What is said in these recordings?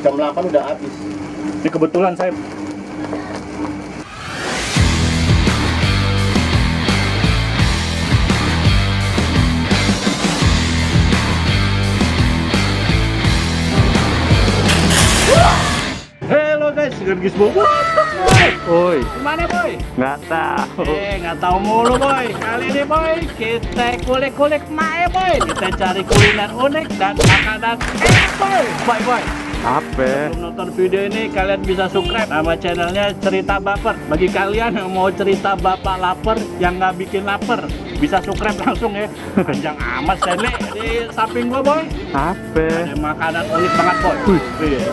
Jam 8 udah habis. Ini kebetulan saya Halo guys, Gergis Boy. Oi, Gimana boy? nggak tahu. Nggak tahu mulu boy. Kali ini boy, kita kulik-kulik mae boy. Kita cari kuliner unik dan makanan enak boy. Boy. Apa? Sebelum nonton video ini kalian bisa subscribe nama channelnya Cerita Baper. Bagi kalian yang mau cerita bapak lapar yang nggak bikin lapar, bisa subscribe langsung ya. Panjang amat Stanley di samping gua boy. Apa? Ada makanan unik banget boy.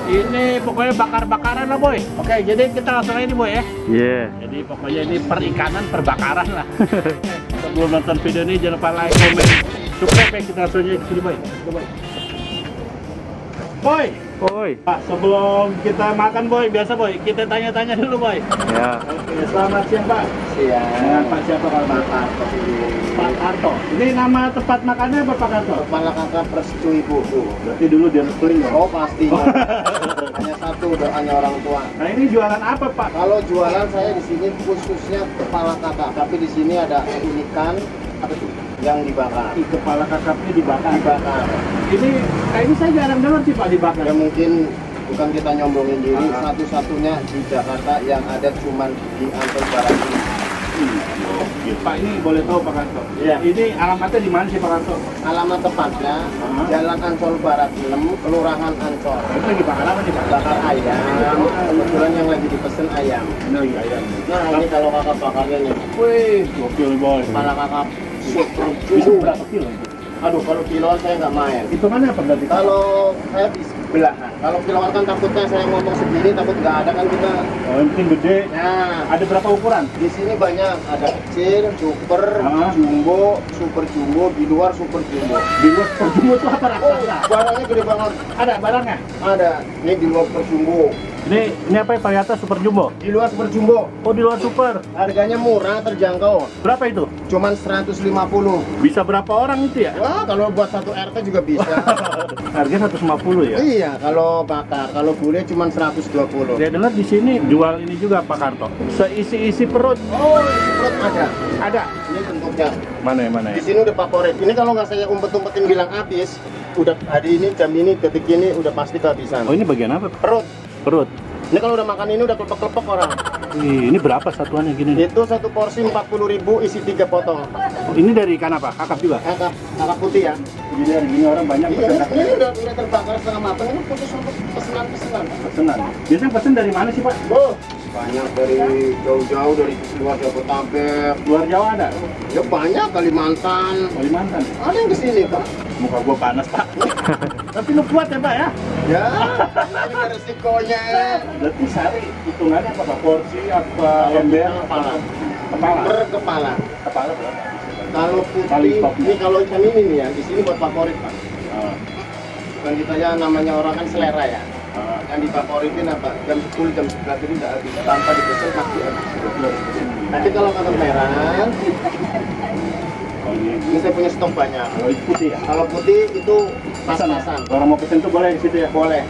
Ini pokoknya bakar-bakaran lah boy. Oke, jadi kita langsung aja nih boy ya. Iya. Jadi pokoknya ini perikanan perbakaran lah. Sebelum nonton video ini jangan lupa like, komen, subscribe ya. Kita langsung aja ke sini boy. Boy, Oi. Pak, sebelum kita makan boy, biasa boy, kita tanya-tanya dulu boy. Ya. Oke, selamat siang Pak. Siang. Dengan Pak siapa kalau Pak? Pak Karto. Ini nama tempat makannya apa Pak Karto? Kepala kakak restu ibu tuh. Berarti dulu dia restuin ya? Oh pasti. Hanya satu doanya orang tua. Nah ini jualan apa Pak? Kalau jualan saya di sini khususnya kepala kakak, tapi di sini ada keunikan apa tuh? Yang dibakar. Di kepala kakapnya dibakar. Dibakar. Ini kayaknya saya jarang dengar sih Pak dibakar. Ya mungkin bukan kita nyombongin diri, satu-satunya di Jakarta yang ada cuman di Ancol Barat ini. Pak ini boleh tahu Pak Karto? Iya. Ini alamatnya di mana sih Pak Karto? Alamat tepatnya Jalan Ancol Barat 6, Kelurahan Ancol. Itu lagi bakar apa nih Pak? Bakar ayam. Kebetulan yang lagi dipesen ayam. Ini lagi ayam. Nah ini kalau kakak bakarnya nih, Wih, gokil boy. kepala kakak super Bisa jumbo. berapa kilo itu? Aduh kalau kiloan saya nggak main. Hitungannya apa berarti? Kalau saya bisa belahan. Kalau kiloan kan takutnya saya ngomong segini takut nggak ada kan kita. Oh, yang penting gede. Nah Ada berapa ukuran? di sini banyak ada kecil, super, jumbo, super jumbo, di luar super jumbo. Di luar per jumbo itu apa Oh raksasa? barangnya gede banget. Ada barangnya? Ada. Ini di luar super jumbo. Ini apa ya variatas super jumbo? Di luar super jumbo. Oh di luar super. Harganya murah, terjangkau. Berapa itu? Cuman 150. Bisa berapa orang itu ya? Wah kalau buat satu RT juga bisa. Harganya 150 ya? Iya kalau bakar, kalau gulai cuman 120. Saya dengar di sini jual ini juga Pak Karto. Seisi-isi perut. Oh, isi perut ada. Ada. Ini bentuknya. Mana ya? Di sini udah favorit. Ini kalau nggak saya umpet-umpetin bilang habis, udah hari ini jam ini detik ini udah pasti kehabisan. Oh ini bagian apa? Perut. Perut. Ini kalau udah makan ini udah klepek-klepek orang. Wih, ini berapa satuannya gini nih? Itu satu porsi 40.000 isi 3 potong. Oh, ini dari ikan apa? Kakap juga? Kakak putih ya. Jadi dari gini orang banyak Iya, pesan ini udah terbakar setengah matang. Ini khusus untuk pesanan-pesanan. pesanan. Biasanya pesen dari mana sih Pak? Oh, banyak dari jauh-jauh dari luar Jabodetabek. Luar Jawa ada? Ya banyak Kalimantan. Kalimantan. Ada yang kesini Pak. Muka gua panas Pak. Tapi lu kuat ya Pak ya? Ya, ini ada resikonya. Berarti sehari hitungannya apa Pak? Porsi apa Kalau ember? kepala. Kepala. Per kepala. Kepala berapa? Kalau Paling putih, top. ini kalau ikan ini nih ya, di sini buat favorit Pak. Ah, Bukan kita ya namanya orang kan selera ya. ah. Yang difavoritin apa? Jam 10, jam 11 ini udah habis. Tanpa dipesen pasti habis. Tapi kalau kakak merah, Oh, ini saya punya stok banyak. Kalau itu putih ya? Kalau putih itu Pesan ya? pas-pasan. Orang mau pesen tuh boleh di situ ya? Boleh.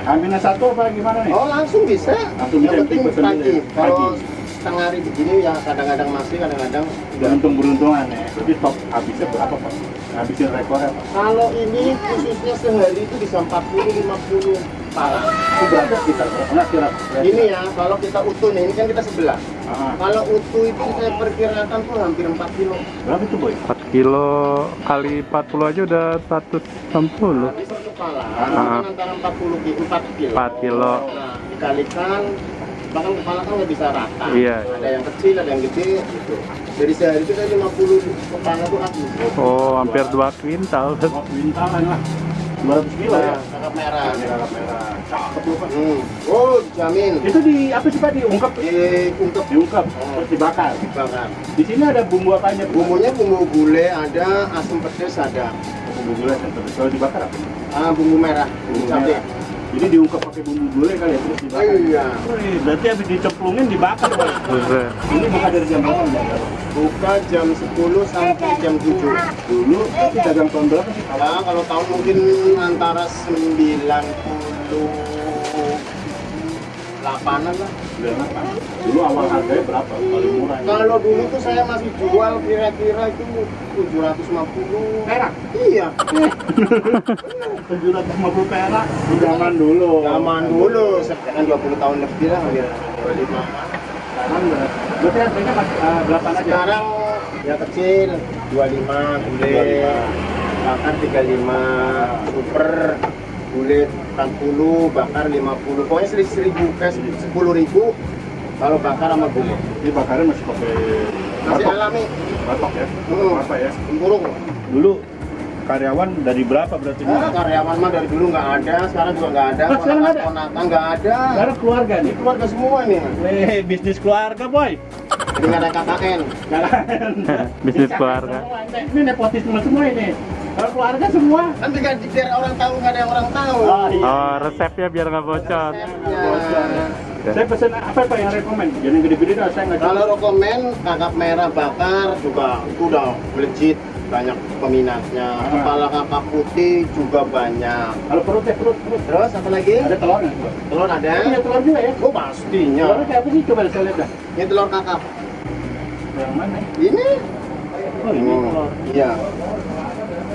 Ambilnya satu apa gimana nih? Oh langsung bisa. Langsung bisa, Yang penting pesen dulu pagi. ya? Kalau Pagi. setengah hari begini ya kadang-kadang masih, kadang-kadang udah. Beruntung-beruntungan ya. Berarti stok habisnya berapa Pak? Habisin rekornya Pak? Kalau ini khususnya sehari itu bisa 40-50 pala. Itu berapa kita? Enggak kira. Ini ya, kalau kita utuh nih, ini kan kita sebelah. Ah, Kalau utuh itu saya perkirakan tuh hampir 4 kilo. berapa itu Boy? 4 kilo kali 40 aja udah 160. Ini satu pala, Ah. kan antara 40 kilo, 4 kilo. 4 kilo. Nah, dikalikan, bahkan kepala kan nggak bisa rata. Iya. Ada yang kecil, ada yang gede, gitu. Jadi sehari itu kan 50 kepala tuh habis. Oh, hampir 2 kuintal. Oh, kuintalan lah. 200 kilo ya? Kakap merah. Kakap merah. Cakep lu Pak. Oh, jamin. Itu di apa sih Pak? Diungkep? Diungkep, Diungkep, terus dibakar. dibakar. Di sini ada bumbu apa aja? Bumbunya bumbu gulai ada, asam pedas ada. Bumbu gulai dan terus kalau dibakar apa? Bumbu merah, bumbu cabai. merah. Jadi diungkep pakai bumbu gulai kali ya terus dibakar. Iya. Wih, berarti habis dicemplungin dibakar Pak. Buset. Ini buka dari jam berapa? Jam? Buka jam 10 sampai jam 7. Dulu itu dagang tahun berapa sih? Kalau tahun mungkin antara 90 98-an lah. Dulu awal harganya berapa? Paling murah. Kalau dulu tuh saya masih jual kira-kira itu 750 perak. Iya. 750 perak. Zaman dulu. Zaman dulu, sekarang 20 tahun lebih lah, hampir 25. Sekarang berarti harganya berapa aja? Sekarang yang kecil 25 bulet, bakar 35, super bulet 40, bakar 50. Pokoknya selisih 10.000 kalau bakar sama bulet. Ini bakarnya masih pakai Masih alami. batok ya? Apa ya? Burung. Dulu karyawan dari berapa berarti? Karyawan mah dari dulu nggak ada, sekarang juga nggak ada. Ah, sekarang nggak ada? Ponakan nggak ada. Sekarang keluarga nih. Ini keluarga semua nih. Bisnis keluarga boy. Jadi nggak ada KKN. Bisnis keluarga. Ini nepotisme semua ini. Kalau keluarga semua. Kan biar orang tahu, nggak ada yang orang tahu. Oh, resepnya biar nggak bocor. Resepnya. Saya pesen apa yang rekomen? Jangan gede-gede dah, saya nggak Kalau rekomen kakap merah bakar juga udah melejit, banyak peminatnya. Kepala kakap putih juga banyak. Kalau perut ya perut. Terus apa lagi? Ada telurnya. Telur ada? Punya telur juga ya? Oh pastinya. Telurnya kayak apa sih? Coba saya lihat dah. Ini telur kakap. Yang mana? Ini? Oh ini telur. Iya.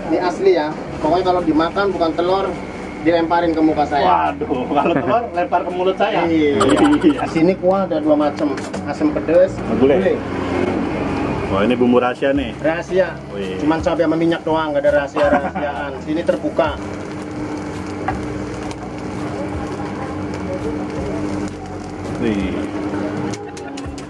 Ini asli ya. Pokoknya kalau dimakan bukan telur, dilemparin ke muka saya. Waduh, kalau telur lempar ke mulut saya. Iya. Sini kuah ada 2 macam, asam pedas, Gulai. Oh ini bumbu rahasia nih. Rahasia. Wih. Cuman cabai sama minyak doang, nggak ada rahasia-rahasiaan. Sini terbuka. Wih.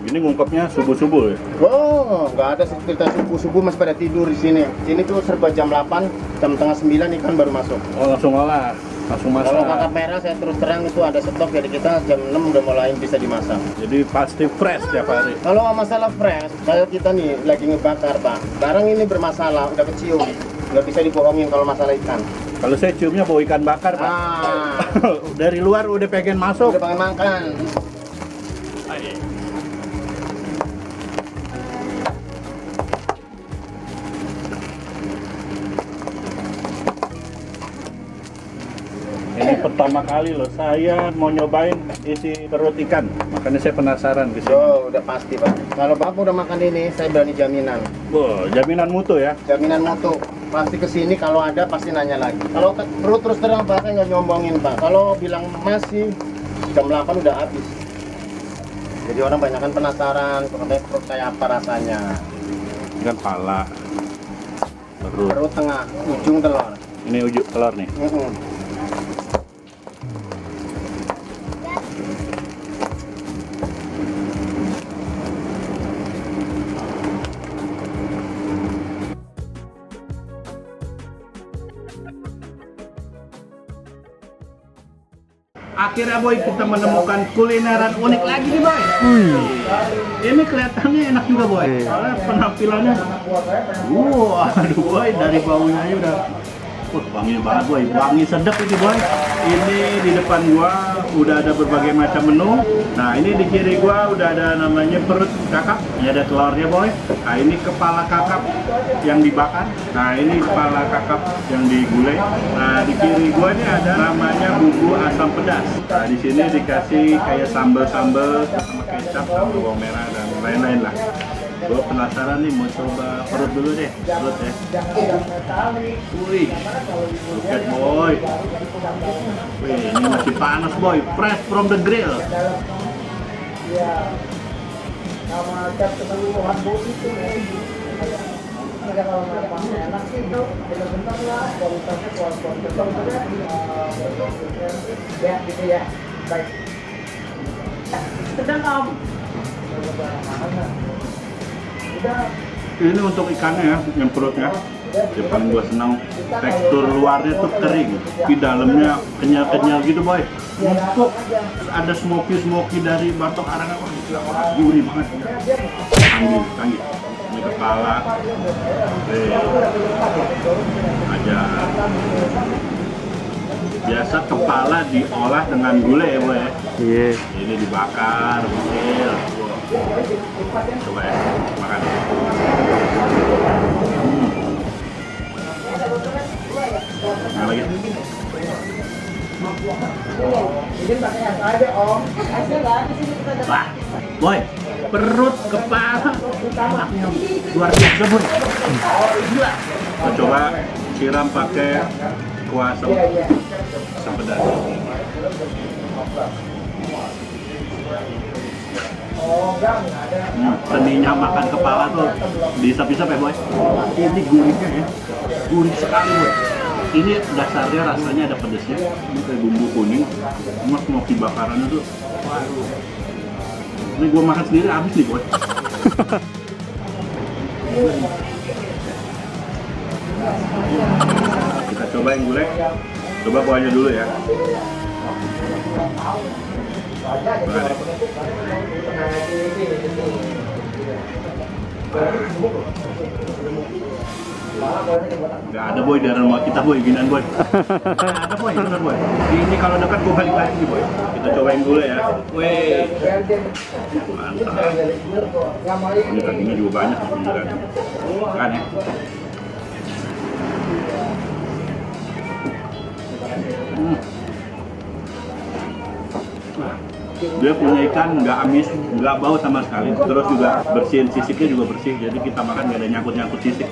Ini ngungkapnya subuh-subuh ya? Oh, nggak ada cerita subuh-subuh masih pada tidur di sini. Sini tuh serba jam 8, jam tengah 9 ikan baru masuk. Oh langsung olah, langsung masak. Kalau kakap merah saya terus terang itu ada stok, jadi kita jam 6 udah mulai bisa dimasak. Jadi pasti fresh tiap hari. Kalau masalah fresh, kayak kita nih lagi ngebakar Pak. Barang ini bermasalah, udah kecium. Nggak bisa dibohongin kalau masalah ikan. Kalau saya ciumnya bau ikan bakar Pak. Dari luar udah pengen masuk. Udah pengen makan. Ini pertama kali loh saya mau nyobain isi perut ikan, makanya saya penasaran di sini. Oh, udah pasti Pak. Kalau Bapak udah makan ini, saya berani jaminan. Wah, jaminan mutu ya. Jaminan mutu. Pasti kesini kalau ada pasti nanya lagi. Kalau perut terus terang Pak, saya nggak nyombongin Pak. Kalau bilang masih jam 8 udah habis. Jadi orang banyak kan penasaran, katanya perut kayak apa rasanya. Ini kan pala, perut. Perut tengah, ujung telur. Ini ujung telur nih. Akhirnya boy kita menemukan kulineran unik lagi nih boy. Ini kelihatannya enak juga boy. Soalnya penampilannya, aduh boy, dari baunya aja udah, wangi banget boy, wangi sedap ini boy. Ini di depan gua udah ada berbagai macam menu. Nah ini di kiri gua udah ada namanya perut kakap, ini ada telurnya boy. Nah ini kepala kakap yang dibakar. Nah ini kepala kakap yang digulai. Nah di kiri gua ini ada namanya bumbu asam pedas. Nah di sini dikasih kayak sambal-sambal sama kecap, sama bawang merah dan lain-lain lah. Gue penasaran nih, mau coba perut dulu deh, perut ya. Wih, look at boy. Wih, ini masih panas boy, fresh from the grill. Ini untuk ikannya ya, yang perutnya. Yang paling gue senang, tekstur luarnya tuh kering, di dalamnya kenyal-kenyal gitu boy. Empuk, ada smoky dari batok arang, wah gurih banget. Canggih. Ini kepala, aja. Biasa kepala diolah dengan gulai ya boy. Iya. Ini dibakar, kecil. Coba ya, makan. Nah lagi. Wah, boy, perut, kepala, enaknya luar biasa boy. Gila. Kita coba siram pakai kuah asam pedas. Seninya makan kepala tuh diisap-isap ya boy. Ini gurihnya ya, gurih sekali boy. Ini dasarnya rasanya ada pedesnya, ini kayak bumbu kuning, cuma smoky bakarannya tuh. Ini gua makan sendiri habis nih boy. Kita coba yang gulai, coba kuahnya dulu ya. Gak ada boy dari rumah kita boy, ginian boy. Gak ada boy, bener boy. Ini kalau dekat gue balik lagi boy. Kita cobain dulu ya. Weh, mantap. Ini dagingnya juga banyak beneran. Kan ya. Dia punya ikan nggak amis, nggak bau sama sekali, terus juga bersihin sisiknya juga bersih, jadi kita makan nggak ada nyangkut-nyangkut sisik.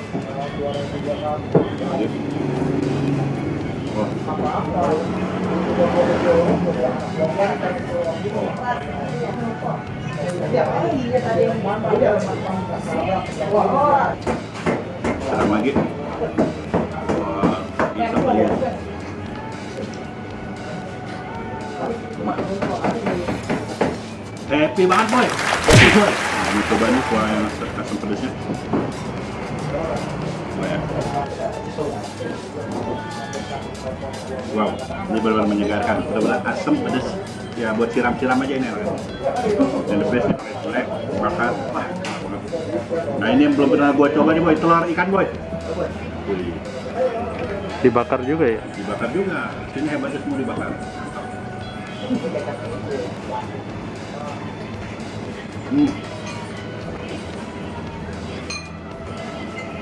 Sekarang lagi, bisa melihat. Happy banget boy. Nah, ini coba nih kuah yang asam pedasnya. Wow, ini benar-benar menyegarkan. Benar-benar asam pedas. Ya buat siram-siram aja ini. Dan the best nih, bakar. Wah, nah ini yang belum pernah gue coba nih boy, telur ikan boy. Dibakar juga ya? Dibakar juga. Ini hebatnya semua dibakar.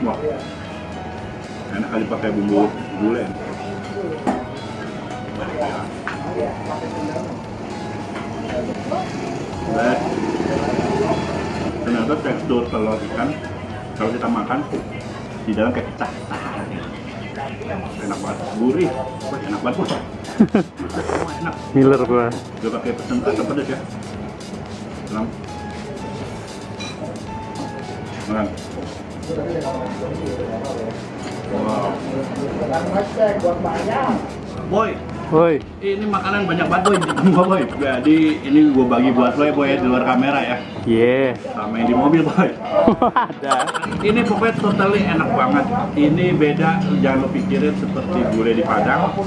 Wah, enak kali pakai bumbu gulai. Ternyata tekstur telur ikan kalau kita makan di dalam kayak pecah. Enak banget, gurih. Wah, enak banget bos. Enak. Miller gua. Gue pakai pesen asam pedas ya. Selang. Makan. Wow. Boy, Woi, ini makanan banyak banget boy di rumah boy. Jadi ini gue bagi buat lo ya boy ya, di luar kamera ya. yeah. Sama yang di mobil boy. Ada. Ini pokoknya totally enak banget. Ini beda, jangan lo pikirin seperti gulai di Padang,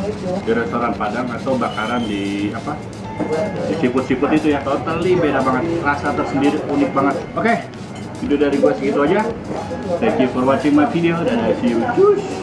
di restoran Padang atau bakaran di apa? Di siput-siput itu ya. Totally beda banget. Rasa tersendiri unik banget. Oke, video dari gua segitu aja. Thank you for watching my video dan I see you. Cus.